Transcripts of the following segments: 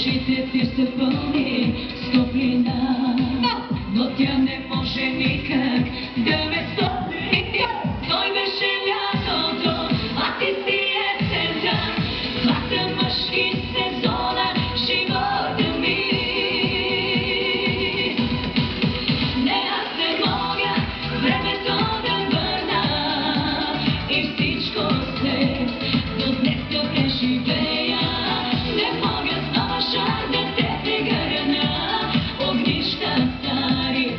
очите ти се пълни с топлина, но тя не може никак да ме стои. Той беше лятото, а ти си есента, двата мъжки сезона в живота ми. Не, аз не мога времето да върна и всичко се до днес да преживея. Не мога снова шар да те прегърна, огнища стари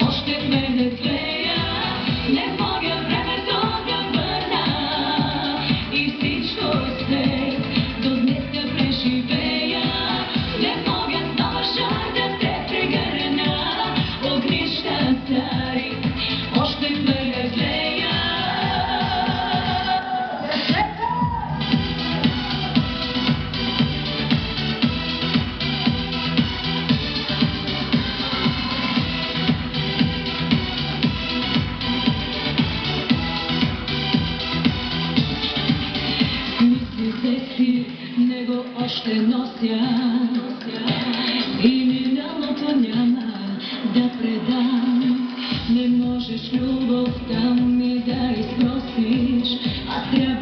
още в мене тлея. Не мога времето да върна и всичко се до днес да преживея. Не мога снова шар да те прегърна, огнища стари още в мене тлея. Мислите си, него още нося и миналото няма да предам. Не можеш любовта ми да изпросиш, а трябва